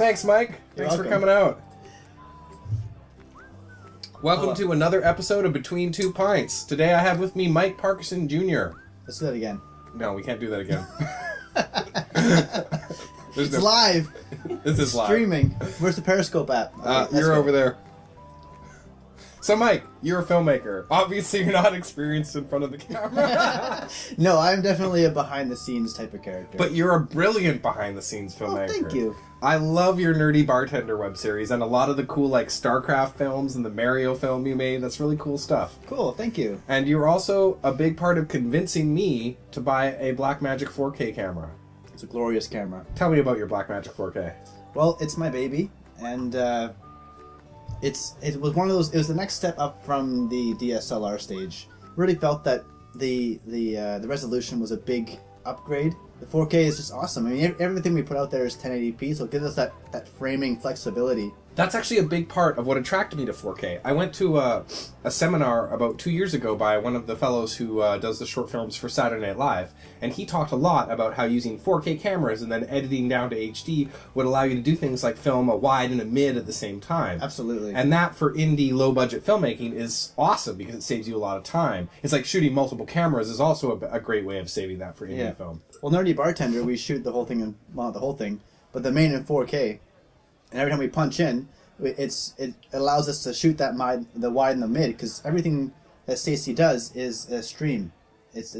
Thanks, Mike. Thanks for coming out. Welcome to another episode of Between Two Pints. Today I have with me Mike Parkerson Jr. Let's do that again. No, we can't do that again. It's live. This is live. Streaming. Where's the Periscope app? Okay, you're over there. So, Mike, you're a filmmaker. Obviously, you're not experienced in front of the camera. No, I'm definitely a behind-the-scenes type of character. But you're a brilliant behind-the-scenes filmmaker. Oh, thank you. I love your Nerdy Bartender web series and a lot of the cool, like, StarCraft films and the Mario film you made. That's really cool stuff. Cool, thank you. And you're also a big part of convincing me to buy a Blackmagic 4K camera. It's a glorious camera. Tell me about your Blackmagic 4K. Well, it's my baby, and it was one of those. It was the next step up from the DSLR stage. Really felt that the resolution was a big upgrade. The 4K is just awesome. I mean, everything we put out there is 1080p, so it gives us that framing flexibility. That's actually a big part of what attracted me to 4K. I went to a seminar about 2 years ago by one of the fellows who does the short films for Saturday Night Live, and he talked a lot about how using 4K cameras and then editing down to HD would allow you to do things like film a wide and a mid at the same time. Absolutely. And that, for indie, low-budget filmmaking, is awesome because it saves you a lot of time. It's like shooting multiple cameras is also a great way of saving that for indie film. Well, Nerdy Bartender, we shoot the whole thing, well, not the whole thing, but the main in 4K. And every time we punch in, it allows us to shoot the wide and the mid, because everything that Stacey does is a stream. There's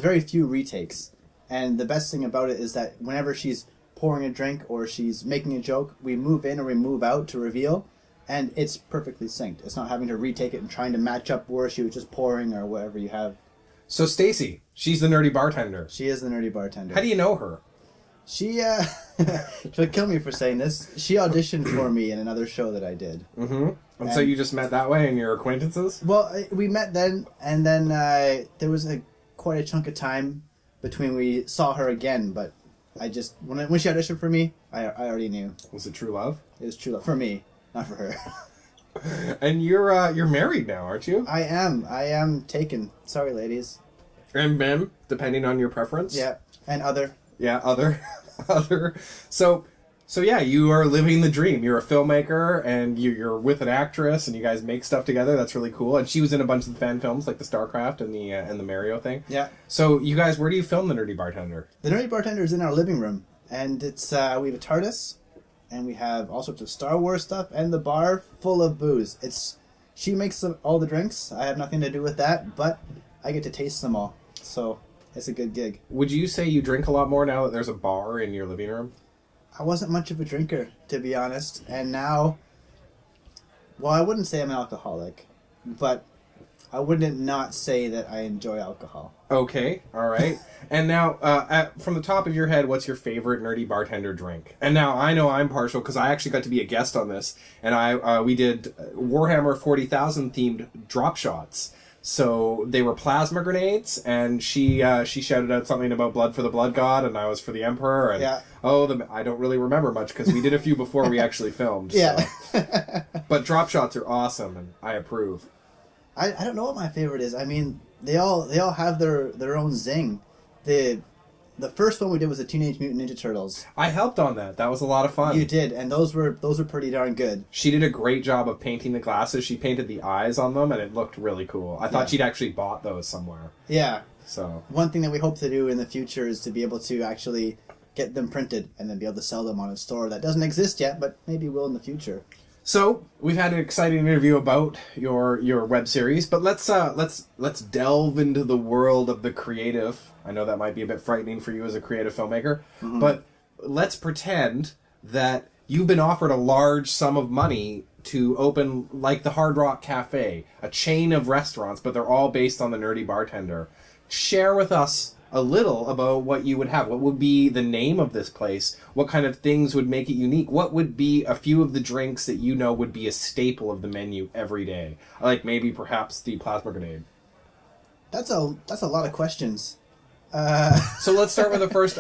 very few retakes, and the best thing about it is that whenever she's pouring a drink or she's making a joke, we move in or we move out to reveal, and it's perfectly synced. It's not having to retake it and trying to match up where she was just pouring or whatever you have. So Stacey, she's the Nerdy Bartender. She is the Nerdy Bartender. How do you know her? She'll kill me for saying this. She auditioned for me in another show that I did. Mm-hmm. And so you just met that way and you're acquaintances? Well, we met then, and then there was quite a chunk of time between we saw her again, but I just, when she auditioned for me, I already knew. Was it true love? It was true love. For me, not for her. And you're married now, aren't you? I am taken. Sorry, ladies. And men, depending on your preference? Yeah, and other. Yeah, other. So yeah, you are living the dream. You're a filmmaker, and you're with an actress, and you guys make stuff together. That's really cool. And she was in a bunch of the fan films, like the StarCraft and the Mario thing. Yeah. So you guys, where do you film the Nerdy Bartender? The Nerdy Bartender is in our living room, and it's we have a TARDIS, and we have all sorts of Star Wars stuff, and the bar full of booze. She makes all the drinks. I have nothing to do with that, but I get to taste them all. So it's a good gig. Would you say you drink a lot more now that there's a bar in your living room? I wasn't much of a drinker, to be honest. And now, well, I wouldn't say I'm an alcoholic, but I wouldn't not say that I enjoy alcohol. Okay, all right. And now, from the top of your head, what's your favorite Nerdy Bartender drink? And now, I know I'm partial, because I actually got to be a guest on this, and we did Warhammer 40,000 themed drop shots. So they were plasma grenades, and she shouted out something about blood for the blood god, and I was for the emperor. And yeah. I don't really remember much because we did a few before we actually filmed. Yeah. So. But drop shots are awesome, and I approve. I don't know what my favorite is. I mean, they all have their own zing. The first one we did was the Teenage Mutant Ninja Turtles. I helped on that. That was a lot of fun. You did, and those were pretty darn good. She did a great job of painting the glasses. She painted the eyes on them, and it looked really cool. I thought she'd actually bought those somewhere. Yeah. So one thing that we hope to do in the future is to be able to actually get them printed and then be able to sell them on a store that doesn't exist yet, but maybe will in the future. So we've had an exciting interview about your web series, but let's delve into the world of the creative. I know that might be a bit frightening for you as a creative filmmaker, but let's pretend that you've been offered a large sum of money to open, like, the Hard Rock Cafe, a chain of restaurants, but they're all based on the Nerdy Bartender. Share with us a little about what you would have. What would be the name of this place? What kind of things would make it unique? What would be a few of the drinks that you know would be a staple of the menu every day? Like maybe perhaps the plasma grenade. That's a lot of questions. So let's start with the first.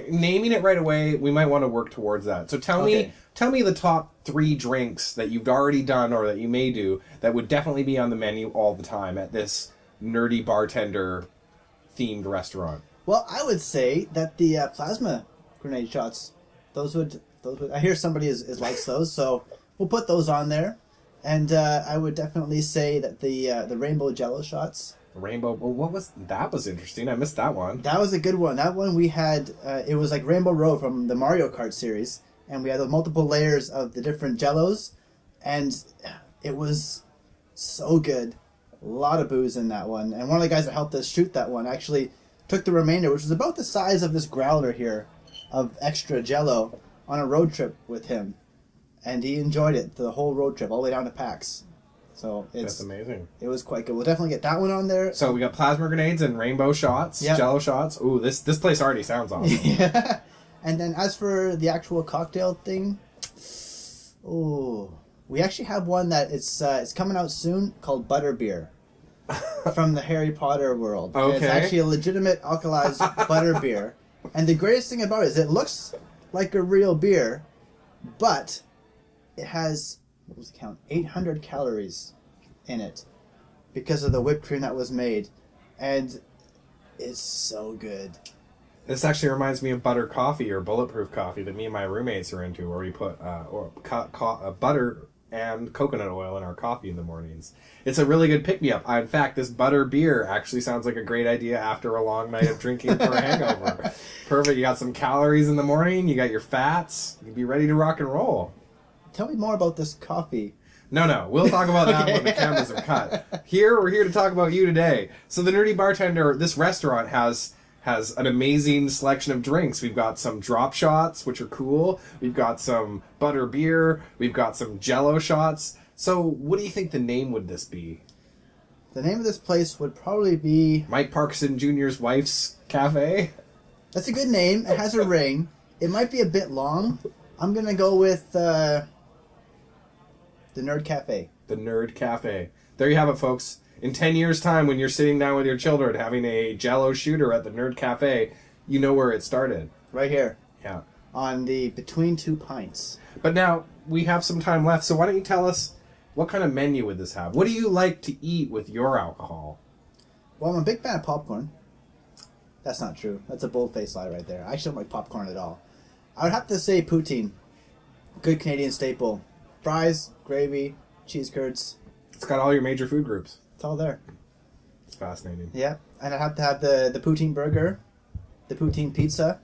Naming it right away, we might want to work towards that. So tell me the top 3 drinks that you've already done or that you may do that would definitely be on the menu all the time at this Nerdy Bartender themed restaurant. Well, I would say that the plasma grenade shots, those would I hear somebody is likes those, so we'll put those on there. And I would definitely say that the rainbow Jello shots. Rainbow. Well, that was interesting. I missed that one. That was a good one. That one we had. It was like Rainbow Road from the Mario Kart series, and we had the multiple layers of the different Jellos, and it was so good. A lot of booze in that one, and one of the guys that helped us shoot that one actually took the remainder, which was about the size of this growler here, of extra Jello, on a road trip with him. And he enjoyed it the whole road trip, all the way down to PAX. So that's amazing. It was quite good. We'll definitely get that one on there. So we got plasma grenades and rainbow shots, Jello shots. Ooh, this place already sounds awesome. Yeah. And then as for the actual cocktail thing, we actually have one that it's coming out soon called Butterbeer from the Harry Potter world. Okay. And it's actually a legitimate alkalized butterbeer. And the greatest thing about it is it looks like a real beer, but it has, what was the count? 800 calories in it because of the whipped cream that was made. And it's so good. This actually reminds me of butter coffee or bulletproof coffee that me and my roommates are into, where we put butter and coconut oil in our coffee in the mornings. It's a really good pick-me-up. In fact, this butter beer actually sounds like a great idea after a long night of drinking for a hangover. Perfect. You got some calories in the morning. You got your fats. You'd be ready to rock and roll. Tell me more about this coffee. No. We'll talk about that when the cameras are cut. We're here to talk about you today. So the Nerdy Bartender, this restaurant has an amazing selection of drinks. We've got some drop shots, which are cool. We've got some butter beer. We've got some Jello shots. So what do you think the name would this be? The name of this place would probably be Mike Parkerson Jr.'s wife's cafe. That's a good name. It has a ring. It might be a bit long. I'm going to go with the Nerd Cafe. The Nerd Cafe. There you have it, folks. In 10 years' time, when you're sitting down with your children having a Jello shooter at the Nerd Cafe, you know where it started. Right here. Yeah. On the Between Two Pints. But now, we have some time left, so why don't you tell us, what kind of menu would this have? What do you like to eat with your alcohol? Well, I'm a big fan of popcorn. That's not true. That's a bold-faced lie right there. I actually don't like popcorn at all. I would have to say poutine. Good Canadian staple. Fries, gravy, cheese curds. It's got all your major food groups. It's all there. It's fascinating. Yeah, and I'd have to have the poutine burger, the poutine pizza,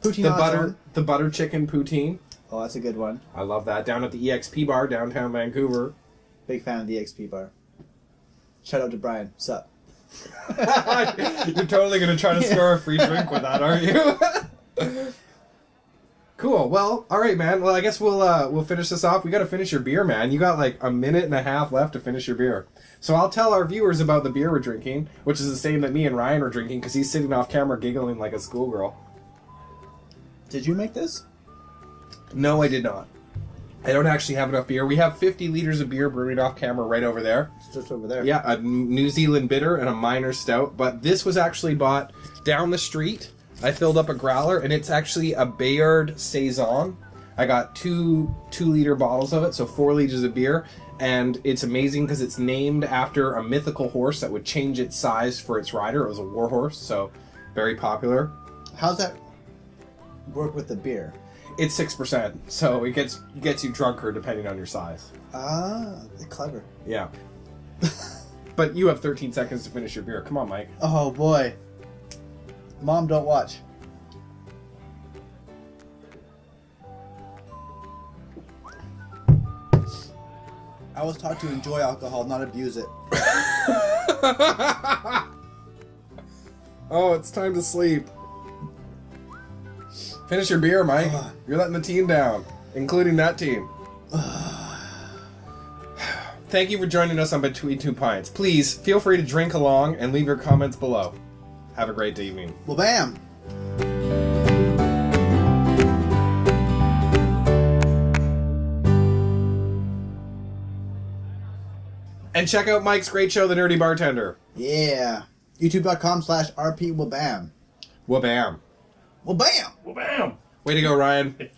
poutine the butter chicken poutine. Oh, that's a good one. I love that. Down at the EXP bar, downtown Vancouver. Big fan of the EXP bar. Shout out to Brian. Sup? You're totally going to try to score a free drink with that, aren't you? Cool. Well, all right, man. Well, I guess we'll finish this off. We got to finish your beer, man. You got like a minute and a half left to finish your beer. So I'll tell our viewers about the beer we're drinking, which is the same that me and Ryan were drinking because he's sitting off camera giggling like a schoolgirl. Did you make this? No, I did not. I don't actually have enough beer. We have 50 liters of beer brewing off camera right over there. It's just over there. Yeah, a New Zealand bitter and a minor stout. But this was actually bought down the street. I filled up a growler, and it's actually a Bayard Saison. I got two 2-liter bottles of it, so 4 liters of beer. And it's amazing because it's named after a mythical horse that would change its size for its rider. It was a war horse, so very popular. How's that work with the beer? It's 6%, so it gets you drunker depending on your size. Ah, clever. Yeah. But you have 13 seconds to finish your beer. Come on, Mike. Oh, boy. Mom, don't watch. I was taught to enjoy alcohol, not abuse it. Oh, it's time to sleep. Finish your beer, Mike. You're letting the team down, including that team. Thank you for joining us on Between Two Pints. Please, feel free to drink along and leave your comments below. Have a great evening. Well, bam! And check out Mike's great show, The Nerdy Bartender. Yeah. YouTube.com/RPWabam. Wabam. Well, bam! Wabam. Way to go, Ryan.